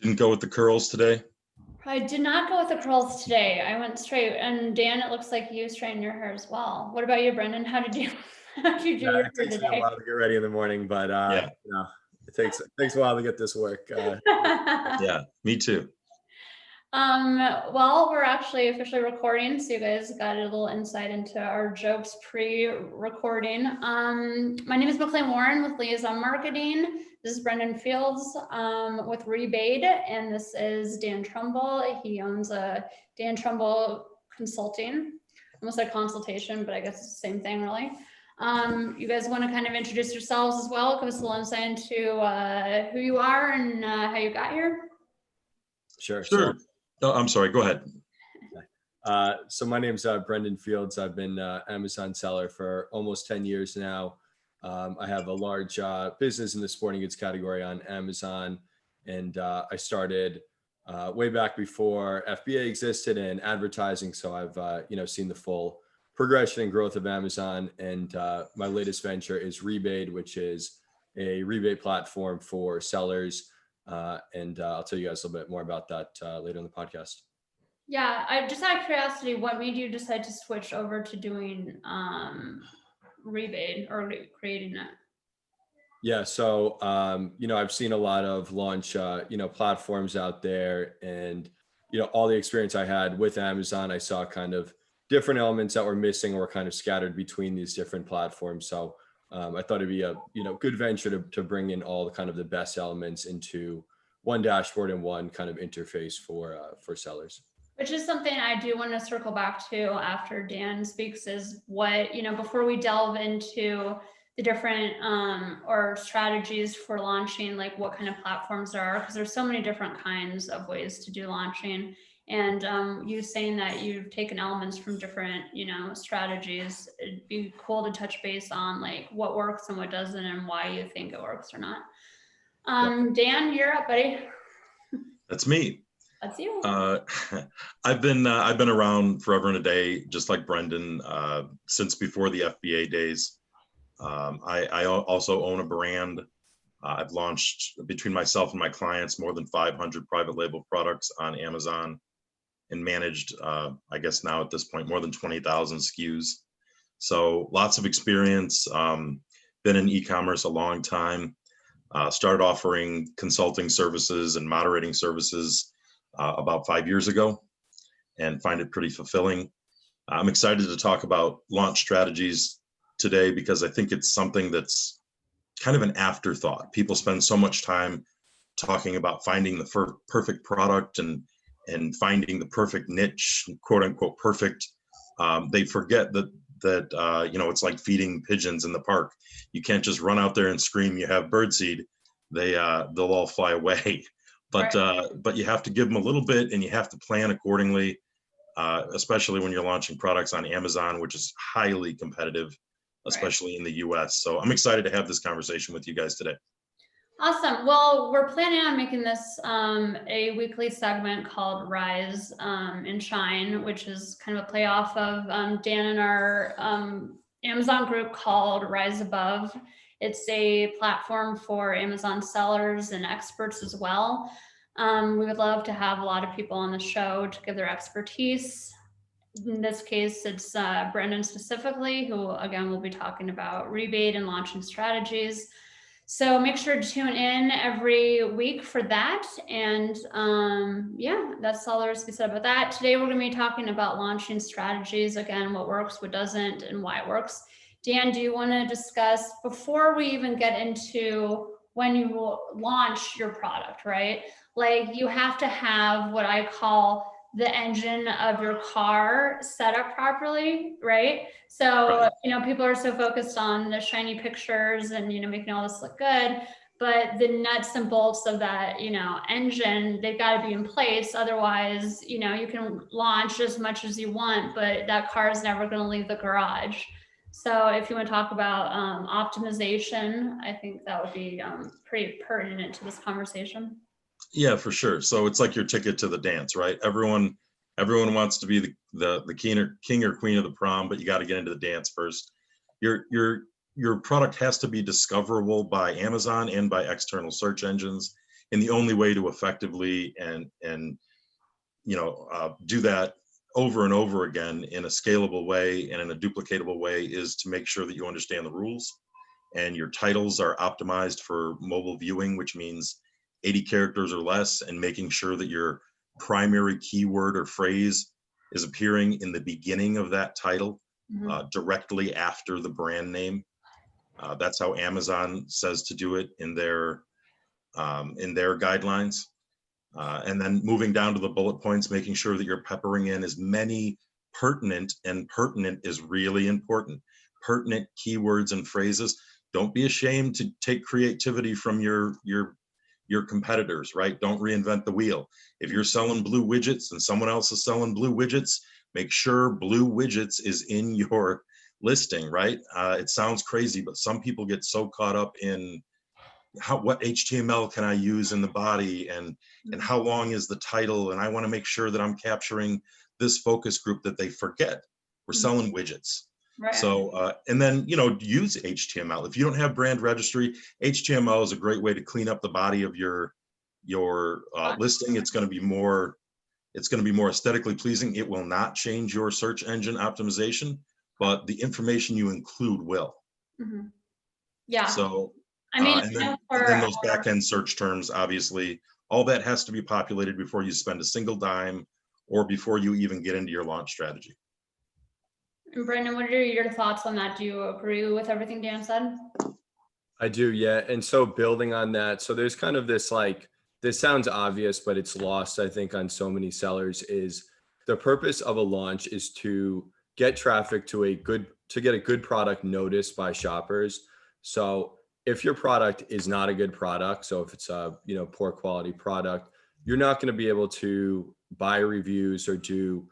Didn't go with the curls today? I did not go with the curls today. I went straight. And Dan, it looks like you straightened your hair as well. What about you, Brendan? How did you do your hair It takes me a today? while to get ready in the morning, but Yeah. it takes a while to get this work. Yeah, me too. Well, we're actually officially recording, so you guys got a little insight into our jokes pre-recording. My name is McLean Warren with Liaison Marketing. This is Brendan Fields with Rize, and this is Dan Trumbull. He owns a Dan Trumbull Consulting. Almost like consultation, but I guess it's the same thing, really. You guys want to kind of introduce yourselves as well, give us a little insight into who you are and how you got here? Sure. No, I'm sorry, go ahead. So my name's Brendan Fields. I've been Amazon seller for almost 10 years now. I have a large business in the sporting goods category on Amazon, and I started way back before FBA existed and advertising. So I've seen the full progression and growth of Amazon. And my latest venture is Rize, which is a rebate platform for sellers. And I'll tell you guys a little bit more about that later in the podcast. Yeah, I just out of curiosity, what made you decide to switch over to doing Rize or creating it? Yeah, so I've seen a lot of launch platforms out there, and all the experience I had with Amazon, I saw kind of different elements that were missing or kind of scattered between these different platforms. So I thought it'd be a good venture to bring in all the kind of the best elements into one dashboard and one kind of interface for sellers. Which is something I do want to circle back to after Dan speaks, is what, before we delve into the different or strategies for launching, like what kind of platforms there are, because there's so many different kinds of ways to do launching. And you saying that you've taken elements from different, strategies, it'd be cool to touch base on like what works and what doesn't and why you think it works or not. Dan, you're up, buddy. That's me. That's you. I've been around forever and a day, just like Brendan, since before the FBA days. I also own a brand. I've launched, between myself and my clients, more than 500 private label products on Amazon, and managed, I guess now at this point, more than 20,000 SKUs. So lots of experience, been in e-commerce a long time, started offering consulting services and moderating services about 5 years ago, and find it pretty fulfilling. I'm excited to talk about launch strategies today because I think it's something that's kind of an afterthought. People spend so much time talking about finding the perfect product and finding the perfect niche, quote unquote perfect. They forget that it's like feeding pigeons in the park. You can't just run out there and scream you have birdseed. They'll all fly away. But Right. But you have to give them a little bit, and you have to plan accordingly, especially when you're launching products on Amazon, which is highly competitive, especially in the US. So I'm excited to have this conversation with you guys today. Awesome. Well, we're planning on making this a weekly segment called Rize and Shine, which is kind of a play off of Dan and our Amazon group called Rise Above. It's a platform for Amazon sellers and experts as well. We would love to have a lot of people on the show to give their expertise. In this case, it's Brendan specifically, who again will be talking about rebate and launching strategies. So make sure to tune in every week for that. And yeah, that's all there is to be said about that. Today, we're going to be talking about launching strategies. Again, what works, what doesn't, and why it works. Dan, do you want to discuss, before we even get into when you will launch your product, right? Like you have to have what I call the engine of your car set up properly, right? So, people are so focused on the shiny pictures and, making all this look good, but the nuts and bolts of that, engine, they've got to be in place. Otherwise, you can launch as much as you want, but that car is never going to leave the garage. So if you want to talk about optimization, I think that would be pretty pertinent to this conversation. Yeah, for sure. So it's like your ticket to the dance, right? Everyone wants to be the king or queen of the prom, but you got to get into the dance first. Your product has to be discoverable by Amazon and by external search engines. And the only way to effectively and do that over and over again in a scalable way and in a duplicatable way is to make sure that you understand the rules and your titles are optimized for mobile viewing, which means 80 characters or less, and making sure that your primary keyword or phrase is appearing in the beginning of that title, directly after the brand name. That's how Amazon says to do it in their guidelines. And then moving down to the bullet points, making sure that you're peppering in as many pertinent is really important. Pertinent keywords and phrases. Don't be ashamed to take creativity from your competitors, right? Don't reinvent the wheel. If you're selling blue widgets and someone else is selling blue widgets, make sure blue widgets is in your listing, right? It sounds crazy, but some people get so caught up in what HTML can I use in the body and how long is the title, and I want to make sure that I'm capturing this focus group that they forget. We're selling widgets. Right. So, and then, use HTML. If you don't have brand registry, HTML is a great way to clean up the body of your listing. It's going to be more aesthetically pleasing. It will not change your search engine optimization, but the information you include will. Yeah. So, I mean, and then those back-end search terms, obviously, all that has to be populated before you spend a single dime or before you even get into your launch strategy. And Brandon, what are your thoughts on that? Do you agree with everything Dan said? I do, yeah. And so building on that, so there's kind of this this sounds obvious, but it's lost, I think, on so many sellers, is the purpose of a launch is to get traffic to get a good product noticed by shoppers. So if your product is not a good product, so if it's a poor quality product, you're not going to be able to buy reviews or do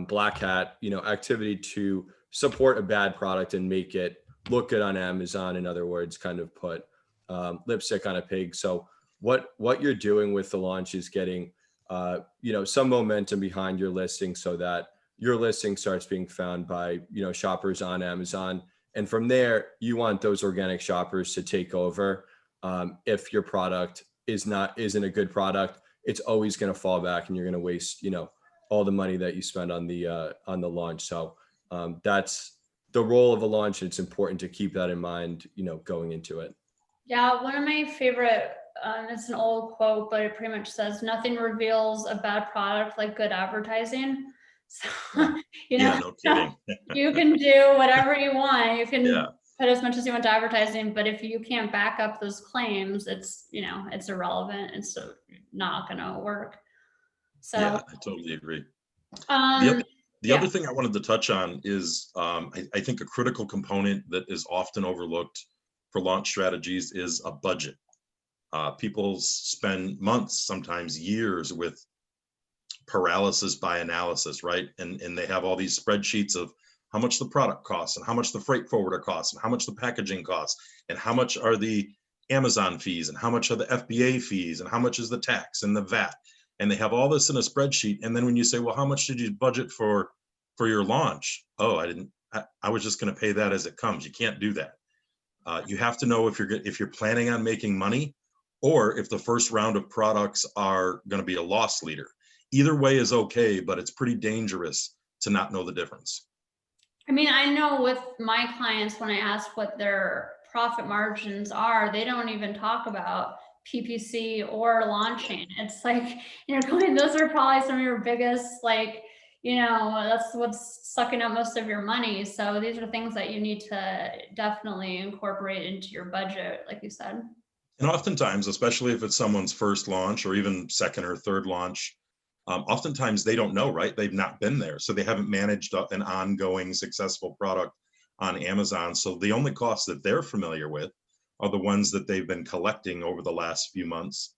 black hat activity to support a bad product and make it look good on Amazon. In other words, kind of put lipstick on a pig. So what you're doing with the launch is getting some momentum behind your listing so that your listing starts being found by shoppers on Amazon. And from there, you want those organic shoppers to take over. If your product isn't a good product, it's always going to fall back, and you're going to waste all the money that you spend on the launch. So that's the role of a launch, and it's important to keep that in mind, going into it. Yeah, one of my favorite, it's an old quote, but it pretty much says, "Nothing reveals a bad product like good advertising." So, no kidding. You can do whatever you want. You can put as much as you want to advertising, but if you can't back up those claims, it's irrelevant. It's not going to work. So yeah, I totally agree. The other thing I wanted to touch on is I think a critical component that is often overlooked for launch strategies is a budget. People spend months, sometimes years, with paralysis by analysis, right? And they have all these spreadsheets of how much the product costs and how much the freight forwarder costs and how much the packaging costs and how much are the Amazon fees and how much are the FBA fees and how much is the tax and the VAT. And they have all this in a spreadsheet. And then when you say, well, how much did you budget for your launch? Oh, I was just going to pay that as it comes. You can't do that. You have to know if you're planning on making money or if the first round of products are going to be a loss leader. Either way is okay, but it's pretty dangerous to not know the difference. I mean, I know with my clients, when I ask what their profit margins are, they don't even talk about PPC or launching. It's like, those are probably some of your biggest, that's what's sucking up most of your money. So these are things that you need to definitely incorporate into your budget, like you said. And oftentimes, especially if it's someone's first launch or even second or third launch, oftentimes they don't know, right? They've not been there. So they haven't managed an ongoing successful product on Amazon. So the only costs that they're familiar with are the ones that they've been collecting over the last few months,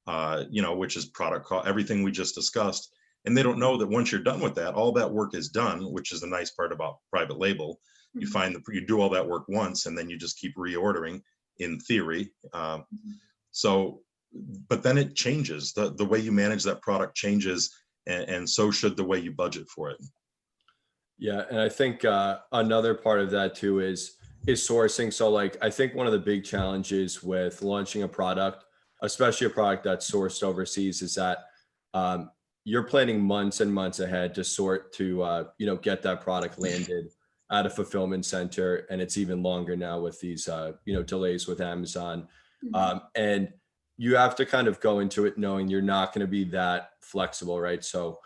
which is product cost, everything we just discussed. And they don't know that once you're done with that, all that work is done, which is the nice part about private label. You find that you do all that work once and then you just keep reordering in theory. But then it changes. The way you manage that product changes, and so should the way you budget for it. Yeah, and I think another part of that too is sourcing. So I think one of the big challenges with launching a product, especially a product that's sourced overseas, is that you're planning months and months ahead to sort to get that product landed at a fulfillment center, and it's even longer now with these delays with Amazon. And you have to kind of go into it knowing you're not going to be that flexible, right? So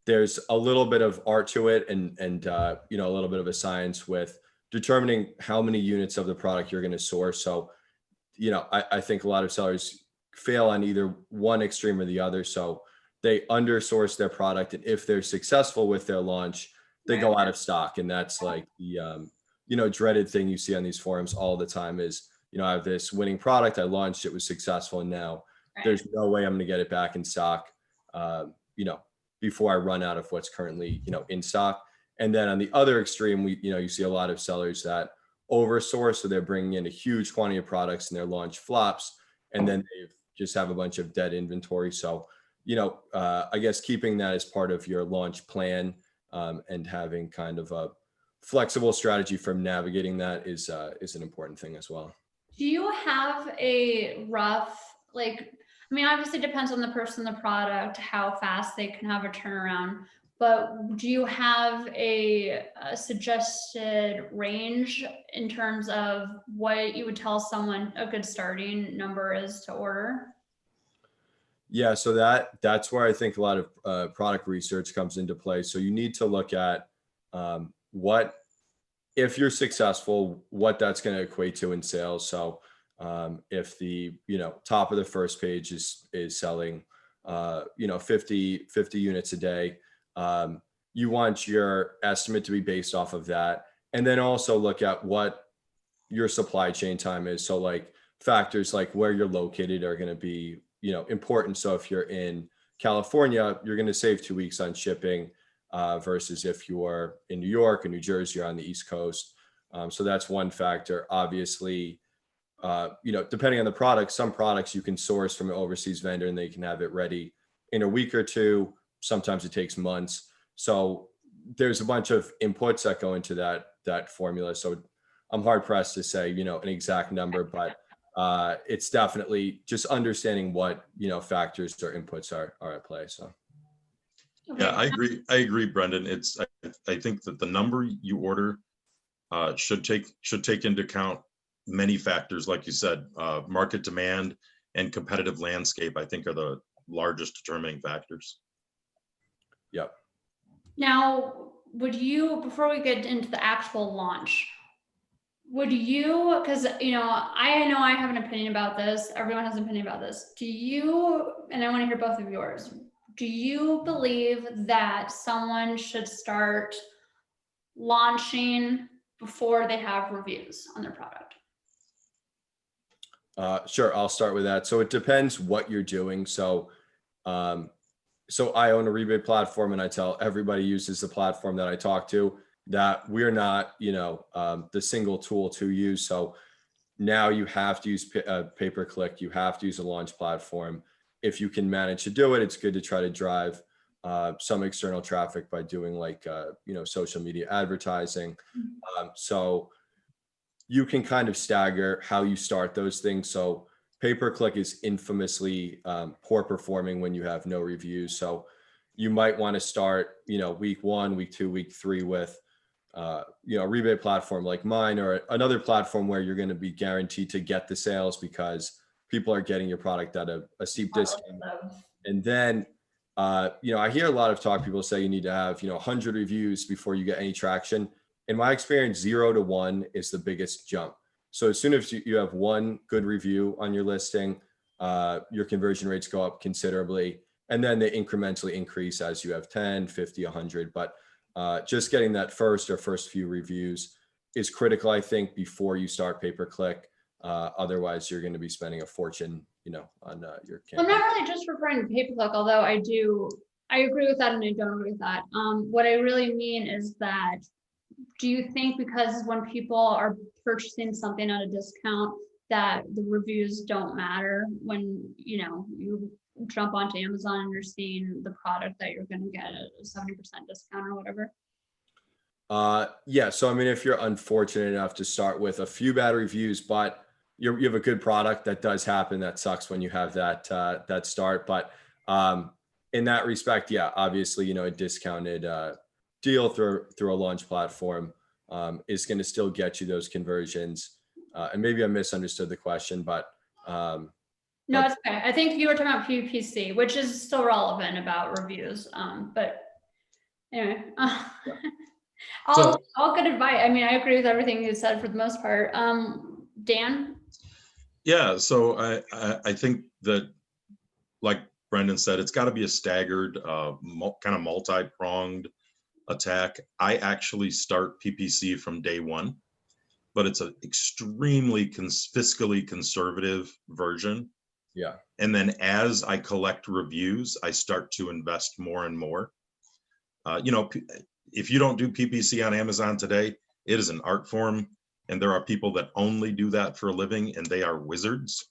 there's a little bit of art to it, and a little bit of a science with determining how many units of the product you're going to source. So I think a lot of sellers fail on either one extreme or the other. So they undersource their product, and if they're successful with their launch, they go out of stock. And that's like the dreaded thing you see on these forums all the time is, I have this winning product, I launched, it was successful, and now there's no way I'm going to get it back in stock, before I run out of what's currently, in stock. And then on the other extreme, you see a lot of sellers that oversource, so they're bringing in a huge quantity of products and their launch flops, and then they just have a bunch of dead inventory. So, I guess keeping that as part of your launch plan, and having kind of a flexible strategy for navigating that is an important thing as well. Do you have a rough, obviously it depends on the person, the product, how fast they can have a turnaround, but do you have a suggested range in terms of what you would tell someone a good starting number is to order? Yeah, so that's where I think a lot of product research comes into play. So you need to look at what, if you're successful, what that's going to equate to in sales. So if the top of the first page is selling 50 units a day, you want your estimate to be based off of that, and then also look at what your supply chain time is. So like factors like where you're located are going to be important. So if you're in California, you're going to save 2 weeks on shipping, versus if you're in New York or New Jersey or on the East Coast. So that's one factor. Obviously, depending on the product, some products you can source from an overseas vendor and they can have it ready in a week or two. Sometimes it takes months. So there's a bunch of inputs that go into that formula. So I'm hard pressed to say, an exact number, but it's definitely just understanding what, factors or inputs are at play. So. Yeah, I agree, Brendan. I think that the number you order should take into account many factors, like you said, market demand and competitive landscape, I think, are the largest determining factors. Yep. Now, before we get into the actual launch, because I know I have an opinion about this, everyone has an opinion about this. And I want to hear both of yours. Do you believe that someone should start launching before they have reviews on their product? Sure, I'll start with that. So it depends what you're doing. So I own a rebate platform, and I tell everybody uses the platform that I talk to that we're not, the single tool to use. So now you have to use pay-per-click. You have to use a launch platform. If you can manage to do it, it's good to try to drive some external traffic by doing social media advertising. So you can kind of stagger how you start those things. So pay-per-click is infamously poor performing when you have no reviews. So you might want to start, week 1, week 2, week 3 with, a rebate platform like mine, or another platform where you're going to be guaranteed to get the sales because people are getting your product at a steep discount. And then, I hear a lot of people say you need to have, 100 reviews before you get any traction. In my experience, 0 to 1 is the biggest jump. So as soon as you have one good review on your listing, your conversion rates go up considerably, and then they incrementally increase as you have 10, 50, 100. But just getting that first few reviews is critical, I think, before you start pay-per-click. Otherwise, you're going to be spending a fortune, on your campaign. I'm not really just referring to pay-per-click, although I agree with that and I don't agree with that. What I really mean is that, do you think because when people are purchasing something at a discount that the reviews don't matter when, you jump onto Amazon and you're seeing the product that you're going to get a 70% discount or whatever? Yeah. So, if you're unfortunate enough to start with a few bad reviews, but you have a good product. That does happen. That sucks when you have that start. But in that respect, yeah, obviously, a discounted deal through a launch platform is going to still get you those conversions. And maybe I misunderstood the question, but no, it's okay. I think you were talking about PPC, which is still relevant about reviews. But anyway, all good advice. I mean, I agree with everything you said for the most part. Dan? Yeah, so I think that, like Brendan said, it's got to be a staggered, kind of multi-pronged attack. I actually start PPC from day one, but it's an extremely fiscally conservative version. Yeah. And then as I collect reviews, I start to invest more and more. If you don't do PPC on Amazon today, it is an art form. And there are people that only do that for a living, and they are wizards.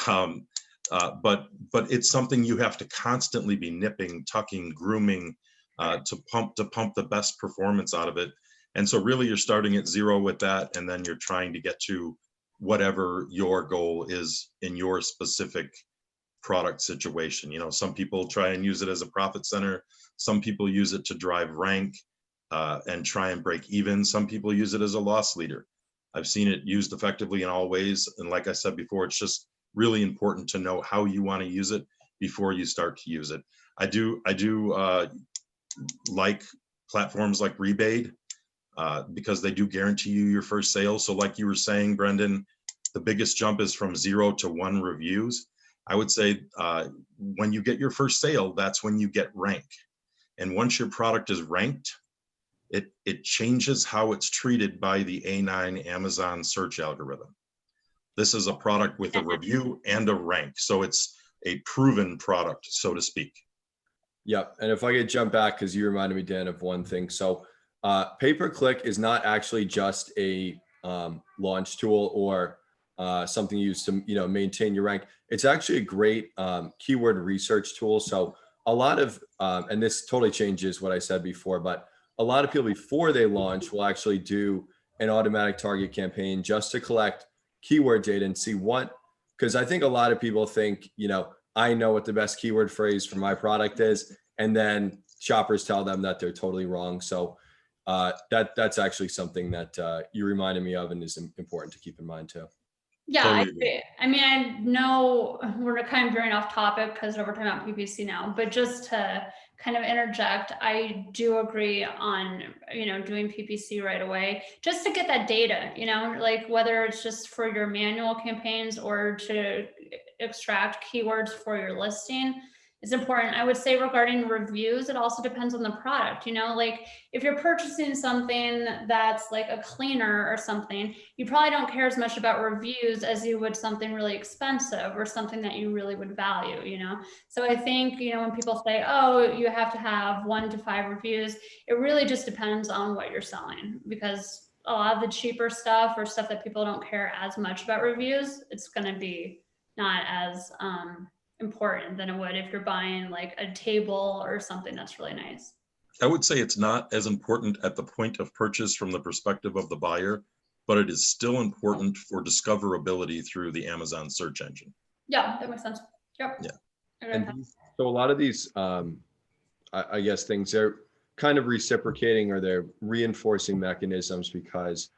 But it's something you have to constantly be nipping, tucking, grooming to pump the best performance out of it. And so really you're starting at zero with that, and then you're trying to get to whatever your goal is in your specific product situation. Some people try and use it as a profit center. Some people use it to drive rank and try and break even. Some people use it as a loss leader. I've seen it used effectively in all ways. And like I said before, it's just really important to know how you want to use it before you start to use it. I do like platforms like Rebate because they do guarantee you your first sale. So like you were saying, Brendan, the biggest jump is from 0 to 1 reviews. I would say when you get your first sale, that's when you get rank. And once your product is ranked, it changes how it's treated by the A9 Amazon search algorithm. This is a product with a review and a rank. So it's a proven product, so to speak. Yep. And if I could jump back, because you reminded me, Dan, of one thing. So pay-per-click is not actually just a launch tool or something used to maintain your rank. It's actually a great keyword research tool. So a lot of and this totally changes what I said before, but a lot of people before they launch will actually do an automatic target campaign just to collect keyword data and see because I think a lot of people think, I know what the best keyword phrase for my product is, and then shoppers tell them that they're totally wrong. So that's actually something that you reminded me of and is important to keep in mind too. Yeah, I agree. I mean, I know we're kind of veering off topic because we're talking about PPC now, but just to kind of interject, I do agree on, doing PPC right away, just to get that data, like whether it's just for your manual campaigns or to extract keywords for your listing is important. I would say regarding reviews, it also depends on the product, like if you're purchasing something that's like a cleaner or something, you probably don't care as much about reviews as you would something really expensive or something that you really would value, So I think, when people say, oh, you have to have 1 to 5 reviews, it really just depends on what you're selling, because a lot of the cheaper stuff or stuff that people don't care as much about reviews, it's going to be not as important than it would if you're buying like a table or something that's really nice. I would say it's not as important at the point of purchase from the perspective of the buyer, but it is still important for discoverability through the Amazon search engine. Yeah, that makes sense. Yep. Yeah. And so a lot of these, I guess things are kind of reciprocating or they're reinforcing mechanisms because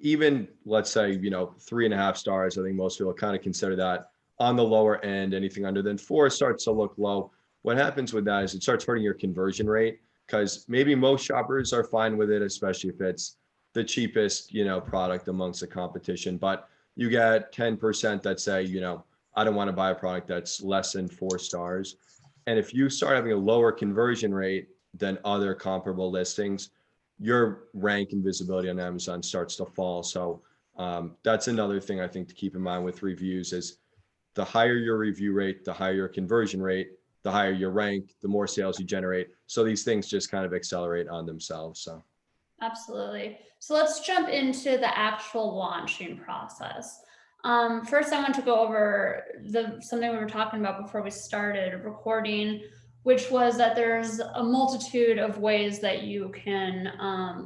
even let's say, 3.5 stars, I think most people kind of consider that on the lower end. Anything under than 4 starts to look low. What happens with that is it starts hurting your conversion rate because maybe most shoppers are fine with it, especially if it's the cheapest, product amongst the competition. But you get 10% that say, I don't want to buy a product that's less than 4 stars. And if you start having a lower conversion rate than other comparable listings, your rank and visibility on Amazon starts to fall. So that's another thing I think to keep in mind with reviews is the higher your review rate, the higher your conversion rate, the higher your rank, the more sales you generate. So these things just kind of accelerate on themselves. So absolutely. So let's jump into the actual launching process. First, I want to go over something we were talking about before we started recording, which was that there's a multitude of ways that you can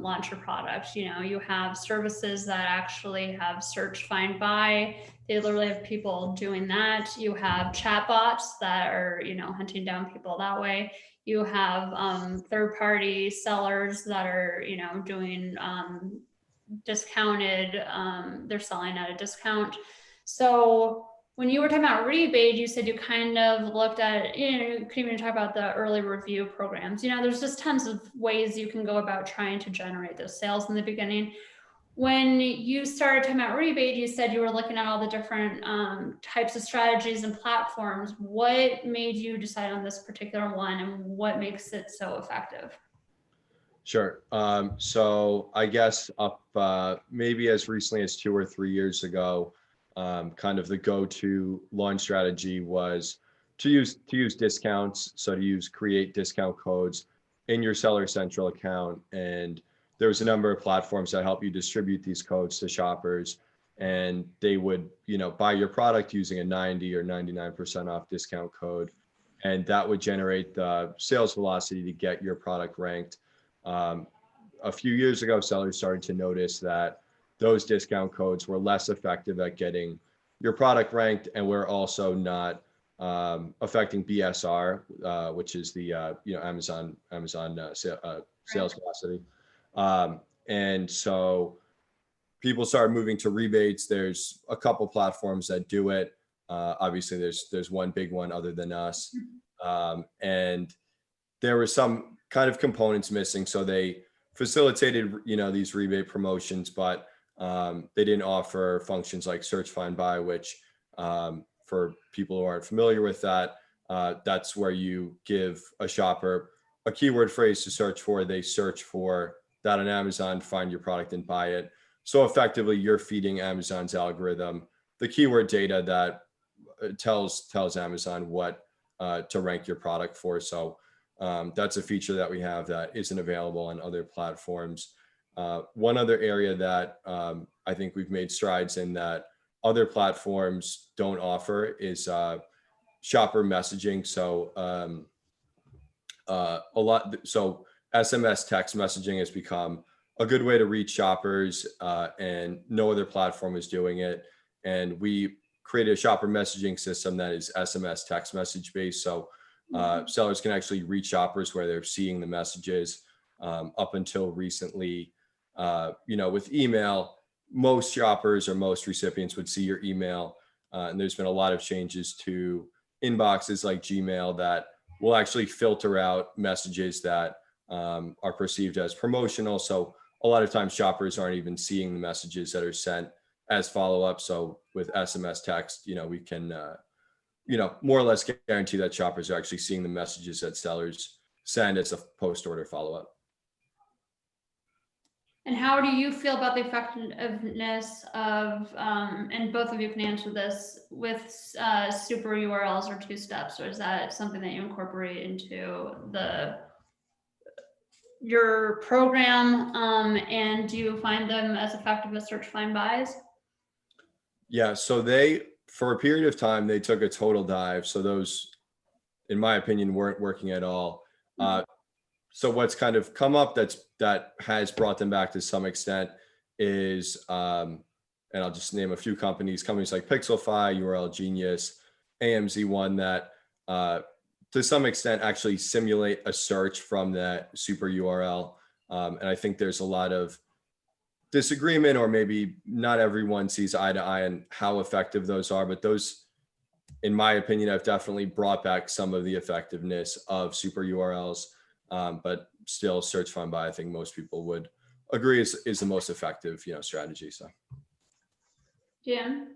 launch your product. You know, you have services that actually have search, find, buy. They literally have people doing that. You have chatbots that are, you know, hunting down people that way. You have third-party sellers that are, you know, doing discounted, they're selling at a discount. So when you were talking about rebate, you said you kind of looked at, you know, you could even talk about the early review programs. You know, there's just tons of ways you can go about trying to generate those sales in the beginning. When you started talking about rebate, you said you were looking at all the different types of strategies and platforms. What made you decide on this particular one, and what makes it so effective? Sure. So I guess up maybe as recently as 2 or 3 years ago, kind of the go-to launch strategy was to use discounts. So to use create discount codes in your Seller Central account, and there's a number of platforms that help you distribute these codes to shoppers, and they would, you know, buy your product using a 90 or 99% off discount code, and that would generate the sales velocity to get your product ranked. A few years ago, sellers started to notice that those discount codes were less effective at getting your product ranked, and were also not affecting BSR, which is the you know, Amazon sales velocity. And so people started moving to rebates. There's a couple platforms that do it. Obviously, there's one big one other than us, and there were some kind of components missing. So they facilitated, you know, these rebate promotions, but they didn't offer functions like search, find, buy, which for people who aren't familiar with that, that's where you give a shopper a keyword phrase to search for. They search for that on Amazon, find your product and buy it. So effectively, you're feeding Amazon's algorithm the keyword data that tells Amazon what to rank your product for. So that's a feature that we have that isn't available on other platforms. One other area that I think we've made strides in that other platforms don't offer is shopper messaging. So so SMS text messaging has become a good way to reach shoppers, and no other platform is doing it. And we created a shopper messaging system that is SMS text message based. So sellers can actually reach shoppers where they're seeing the messages. Up until recently, you know, with email, most shoppers or most recipients would see your email. And there's been a lot of changes to inboxes like Gmail that will actually filter out messages that are perceived as promotional. So a lot of times shoppers aren't even seeing the messages that are sent as follow-up. So with SMS text, you know, we can, you know, more or less guarantee that shoppers are actually seeing the messages that sellers send as a post-order follow-up. And how do you feel about the effectiveness of, and both of you can answer this, with super URLs or two steps, or is that something that you incorporate into your program? And do you find them as effective as search, find, buys? Yeah, so for a period of time, they took a total dive. So those, in my opinion, weren't working at all. So what's kind of come up that has brought them back to some extent is, and I'll just name a few companies like Pixelfy, URL Genius, AMZ1, that to some extent actually simulate a search from that super URL. And I think there's a lot of disagreement, or maybe not everyone sees eye to eye on how effective those are, but those, in my opinion, have definitely brought back some of the effectiveness of super URLs. But still, search, find, buy, I think most people would agree is the most effective, you know, strategy. So, Jim?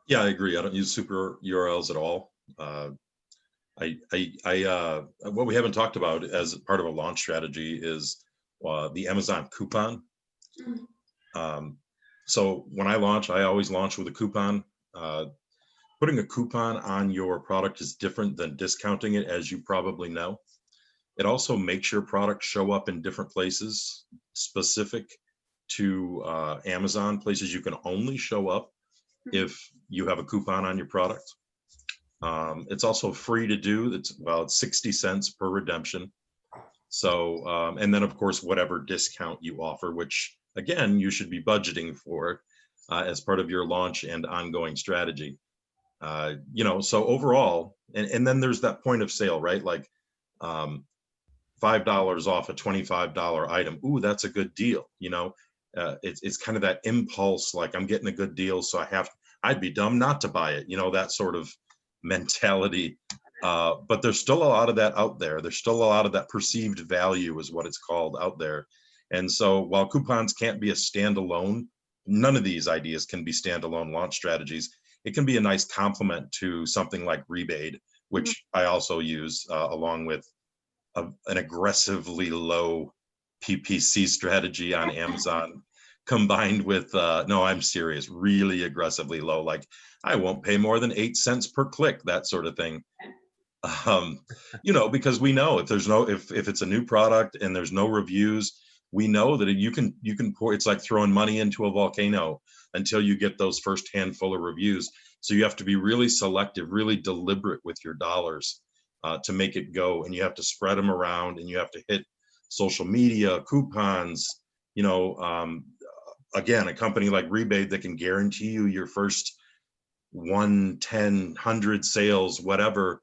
Yeah, I agree. I don't use super URLs at all. What we haven't talked about as part of a launch strategy is the Amazon coupon. So when I launch, I always launch with a coupon. Putting a coupon on your product is different than discounting it, as you probably know. It also makes your product show up in different places specific to Amazon, places you can only show up if you have a coupon on your product. It's also free to do. It's 60 cents per redemption. So, and then of course, whatever discount you offer, which again, you should be budgeting for as part of your launch and ongoing strategy. So overall, and then there's that point of sale, right? Like $5 off a $25 item. Ooh, that's a good deal. It's kind of that impulse, like I'm getting a good deal, so I'd be dumb not to buy it. That sort of mentality. But there's still a lot of that out there. There's still a lot of that perceived value is what it's called out there. And so while coupons can't be a standalone, none of these ideas can be standalone launch strategies. It can be a nice complement to something like Rebate, which I also use along with an aggressively low PPC strategy on Amazon, combined with, no, I'm serious, really aggressively low. Like I won't pay more than 8 cents per click, that sort of thing. Because we know if it's a new product and there's no reviews, we know that you can pour, it's like throwing money into a volcano until you get those first handful of reviews. So you have to be really selective, really deliberate with your dollars to make it go. And you have to spread them around, and you have to hit social media, coupons, again, a company like Rebate that can guarantee you your first 1, 10, 100 sales, whatever,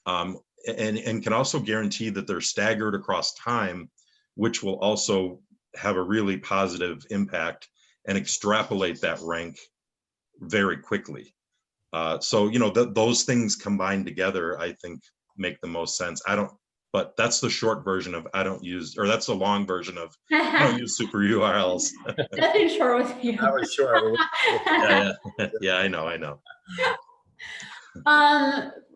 and can also guarantee that they're staggered across time, which will also have a really positive impact and extrapolate that rank very quickly. So those things combined together, I think, make the most sense. But that's the short version of that's the long version of I don't use super URLs. Nothing short with you. That was short. Yeah, I know.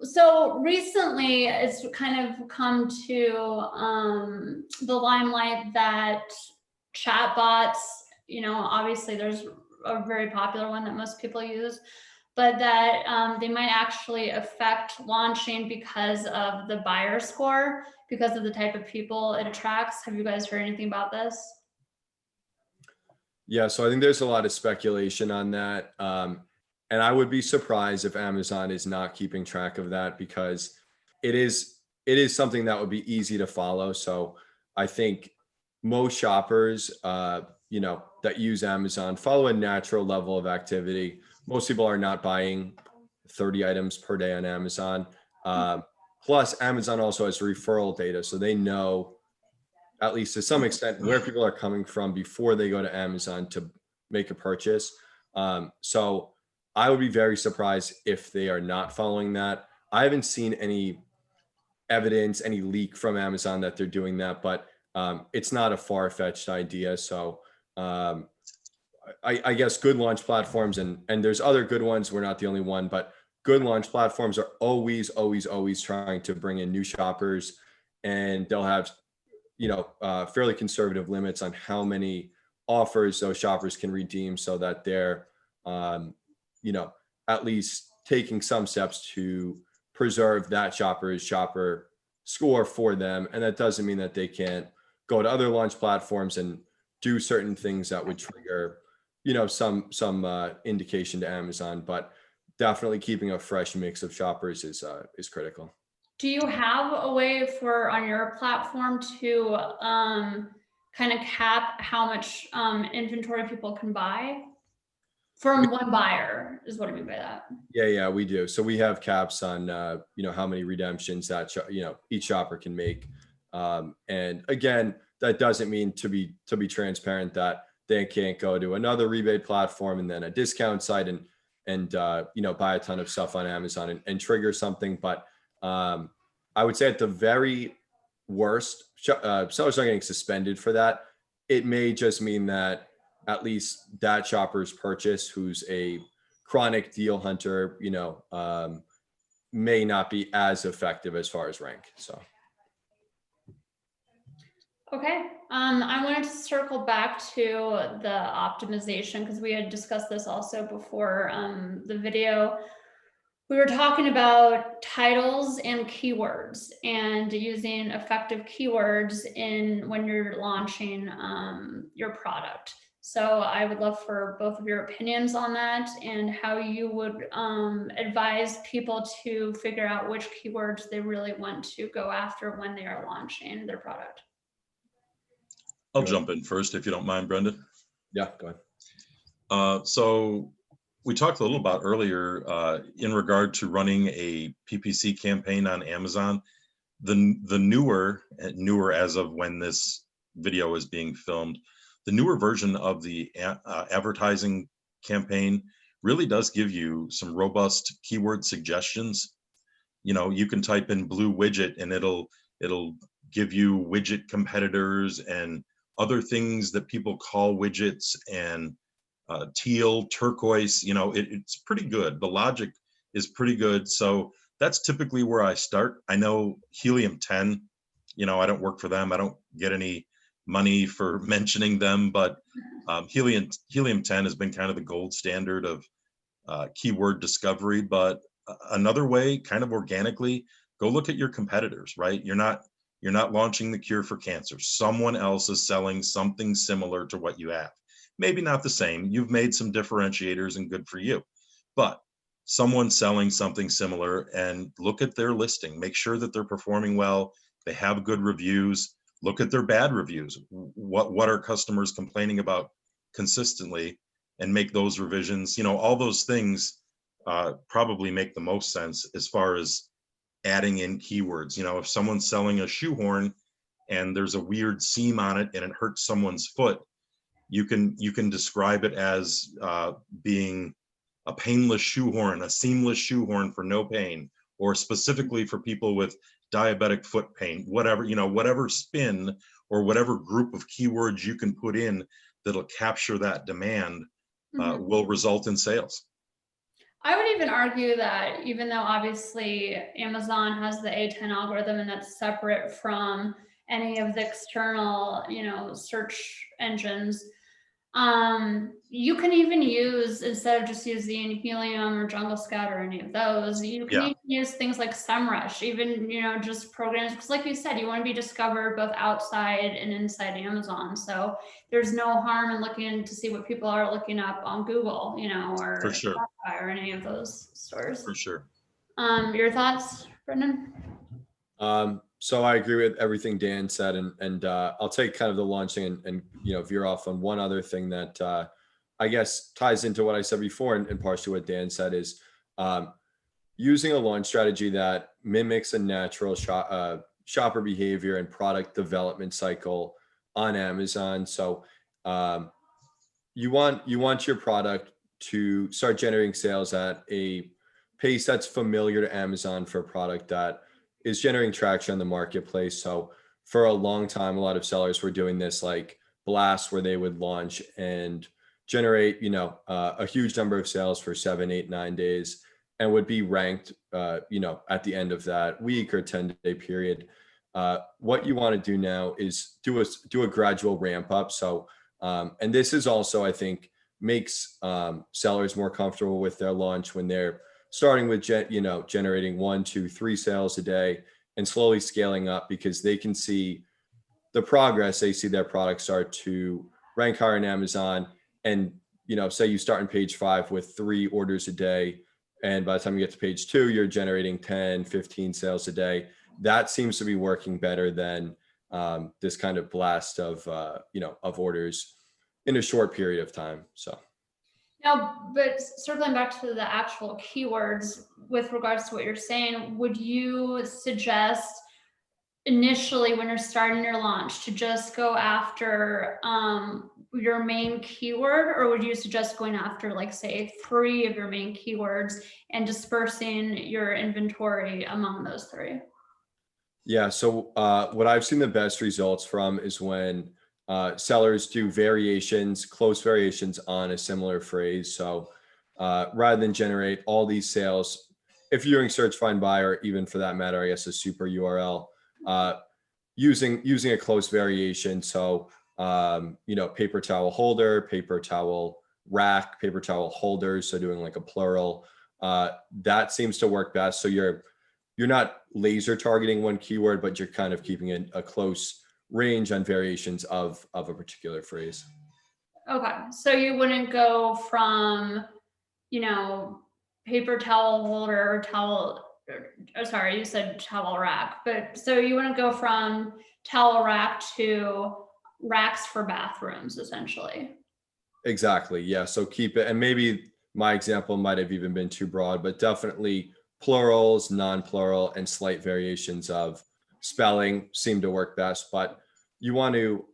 So recently it's kind of come to the limelight that chatbots, obviously there's a very popular one that most people use, but that they might actually affect launching because of the buyer score, because of the type of people it attracts. Have you guys heard anything about this? Yeah, so I think there's a lot of speculation on that. And I would be surprised if Amazon is not keeping track of that, because it is something that would be easy to follow. So I think most shoppers, that use Amazon follow a natural level of activity. Most people are not buying 30 items per day on Amazon. Plus, Amazon also has referral data, so they know, at least to some extent, where people are coming from before they go to Amazon to make a purchase. So I would be very surprised if they are not following that. I haven't seen any evidence, any leak from Amazon that they're doing that, but it's not a far-fetched idea. So I guess good launch platforms, and there's other good ones, we're not the only one, but good launch platforms are always trying to bring in new shoppers, and they'll have fairly conservative limits on how many offers those shoppers can redeem, so that they're at least taking some steps to preserve that shopper score for them. And that doesn't mean that they can't go to other launch platforms and do certain things that would trigger some indication to Amazon, but definitely keeping a fresh mix of shoppers is critical. Do you have a way on your platform to kind of cap how much inventory people can buy from one buyer, is what I mean by that? Yeah, we do. So we have caps on how many redemptions that each shopper can make. And again, that doesn't mean, to be transparent, that they can't go to another rebate platform and then a discount site and buy a ton of stuff on Amazon and trigger something. But I would say at the very worst, sellers are getting suspended for that. It may just mean that at least that shopper's purchase, who's a chronic deal hunter, may not be as effective as far as rank. So. Okay, I wanted to circle back to the optimization, because we had discussed this also before the video. We were talking about titles and keywords, and using effective keywords when you're launching your product. So I would love for both of your opinions on that and how you would advise people to figure out which keywords they really want to go after when they are launching their product. I'll jump in first if you don't mind, Brenda. Yeah, go ahead. So we talked a little about earlier in regard to running a PPC campaign on Amazon. The newer as of when this video is being filmed, the newer version of the advertising campaign really does give you some robust keyword suggestions. You know, you can type in blue widget and it'll give you widget competitors and other things that people call widgets, and teal, turquoise, you know, it's pretty good. The logic is pretty good. So that's typically where I start. I know Helium 10, you know, I don't work for them. I don't get any money for mentioning them, but Helium 10 has been kind of the gold standard of keyword discovery. But another way, kind of organically, go look at your competitors, right? You're not launching the cure for cancer. Someone else is selling something similar to what you have. Maybe not the same. You've made some differentiators and good for you, but someone selling something similar, and look at their listing. Make sure that they're performing well. They have good reviews. Look at their bad reviews. What are customers complaining about consistently, and make those revisions. You know, all those things probably make the most sense as far as adding in keywords. You know, if someone's selling a shoehorn and there's a weird seam on it and it hurts someone's foot, you can describe it as being a painless shoehorn, a seamless shoehorn for no pain, or specifically for people with diabetic foot pain. Whatever, you know, whatever spin or whatever group of keywords you can put in that'll capture that demand will result in sales. I would even argue that even though obviously Amazon has the A10 algorithm and that's separate from any of the external, you know, search engines, you can even use, instead of just using Helium or Jungle Scout or any of those, you can even use things like SEMrush, even, you know, just programs, because like you said, you want to be discovered both outside and inside Amazon. So there's no harm in looking to see what people are looking up on Google, you know, or For sure. Spotify or any of those stores. For sure. Your thoughts, Brendan? So I agree with everything Dan said, and I'll take kind of the launching and you know, veer off on one other thing that I guess ties into what I said before and partially what Dan said is using a launch strategy that mimics a natural shopper behavior and product development cycle on Amazon. So you want your product to start generating sales at a pace that's familiar to Amazon for a product that is generating traction in the marketplace. So for a long time, a lot of sellers were doing this like blast where they would launch and generate, you know, a huge number of sales for 7, 8, 9 days and would be ranked, you know, at the end of that week or 10-day period. What you want to do now is do a gradual ramp up. So, and this is also, I think, makes sellers more comfortable with their launch when they're starting with generating 1, 2, 3 sales a day and slowly scaling up, because they can see the progress. They see their product start to rank higher in Amazon, and you know, say you start on page 5 with 3 orders a day, and by the time you get to page 2, you're generating 10, 15 sales a day. That seems to be working better than this kind of blast of of orders in a short period of time. So. Now, but circling back to the actual keywords with regards to what you're saying, would you suggest initially when you're starting your launch to just go after your main keyword, or would you suggest going after, like, say, 3 of your main keywords and dispersing your inventory among those 3? Yeah, so what I've seen the best results from is when sellers do close variations on a similar phrase. So rather than generate all these sales, if you're doing search, find, buy, or even for that matter, I guess a super URL, using a close variation. So paper towel holder, paper towel rack, paper towel holders. So doing like a plural, that seems to work best. So you're not laser targeting one keyword, but you're kind of keeping a close range on variations of a particular phrase. Okay, so you wouldn't go from, you know, paper towel holder or towel, sorry, you said towel rack, but so you wouldn't go from towel rack to racks for bathrooms, essentially. Exactly. Yeah. So keep it, and maybe my example might have even been too broad, but definitely plurals, non-plural, and slight variations of spelling seem to work best. But you want to,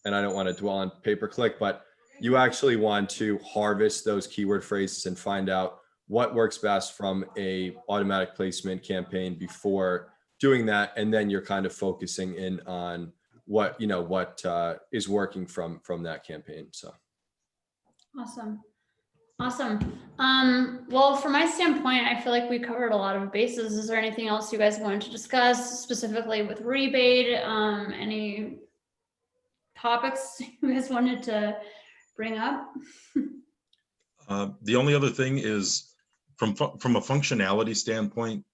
and I don't want to dwell on pay-per-click, but you actually want to harvest those keyword phrases and find out what works best from a automatic placement campaign before doing that, and then you're kind of focusing in on what is working from that campaign. So. Awesome. Awesome. Well, from my standpoint, I feel like we covered a lot of bases. Is there anything else you guys wanted to discuss specifically with rebate? Any topics you guys wanted to bring up? The only other thing is from a functionality standpoint,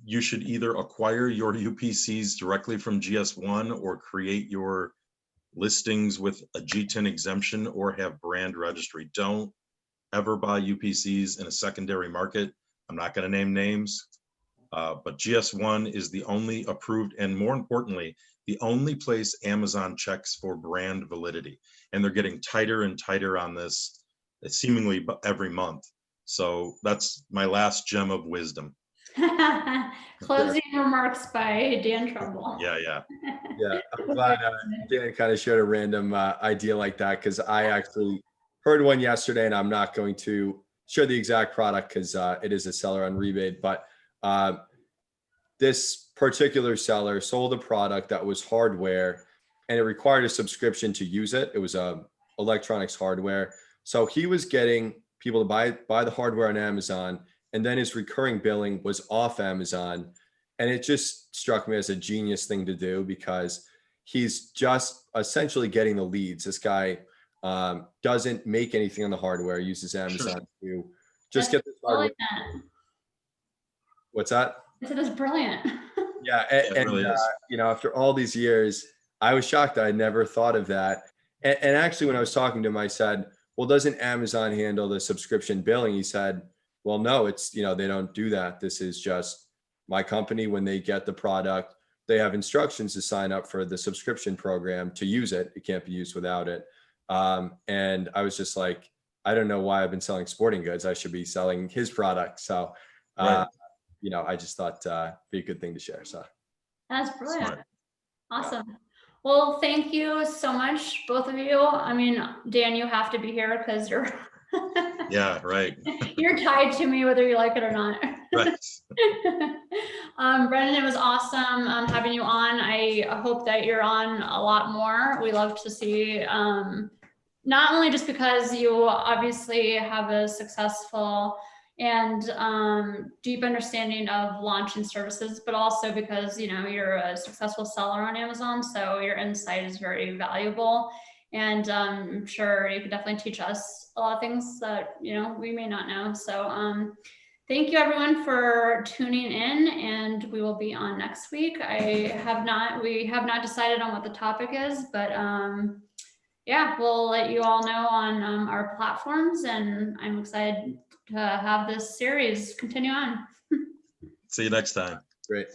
you should either acquire your UPCs directly from GS1 or create your listings with a G10 exemption or have brand registry. Don't ever buy UPCs in a secondary market. I'm not going to name names, but GS1 is the only approved, and more importantly, the only place Amazon checks for brand validity. And they're getting tighter and tighter on this seemingly every month. So that's my last gem of wisdom. Closing remarks by Dan Trumbull. Yeah. I'm glad Dan kind of shared a random idea like that, because I actually heard one yesterday, and I'm not going to share the exact product because it is a seller on rebate, but this particular seller sold a product that was hardware and it required a subscription to use it. It was electronics hardware. So he was getting people to buy the hardware on Amazon, and then his recurring billing was off Amazon. And it just struck me as a genius thing to do, because he's just essentially getting the leads. This guy doesn't make anything on the hardware, uses Amazon to just get the hardware. What's that? I said it's brilliant. Yeah, It really is. After all these years, I was shocked. I never thought of that. And actually, when I was talking to him, I said, well, doesn't Amazon handle the subscription billing? He said, well, no, it's, they don't do that. This is just my company. When they get the product, they have instructions to sign up for the subscription program to use it. It can't be used without it. And I was just like, I don't know why I've been selling sporting goods. I should be selling his product. So, Right. I just thought be a good thing to share. So That's brilliant. Smart. Awesome. Well, thank you so much, both of you. I mean, Dan, you have to be here because you're Yeah, right. you're tied to me whether you like it or not. Right. Brendan, it was awesome having you on. I hope that you're on a lot more. We love to see, not only just because you obviously have a successful and deep understanding of launching services, but also because you're a successful seller on Amazon, so your insight is very valuable. And I'm sure you could definitely teach us a lot of things that we may not know. So thank you everyone for tuning in, and we will be on next week. We have not decided on what the topic is, but yeah, we'll let you all know on our platforms, and I'm excited to have this series continue on. See you next time. great.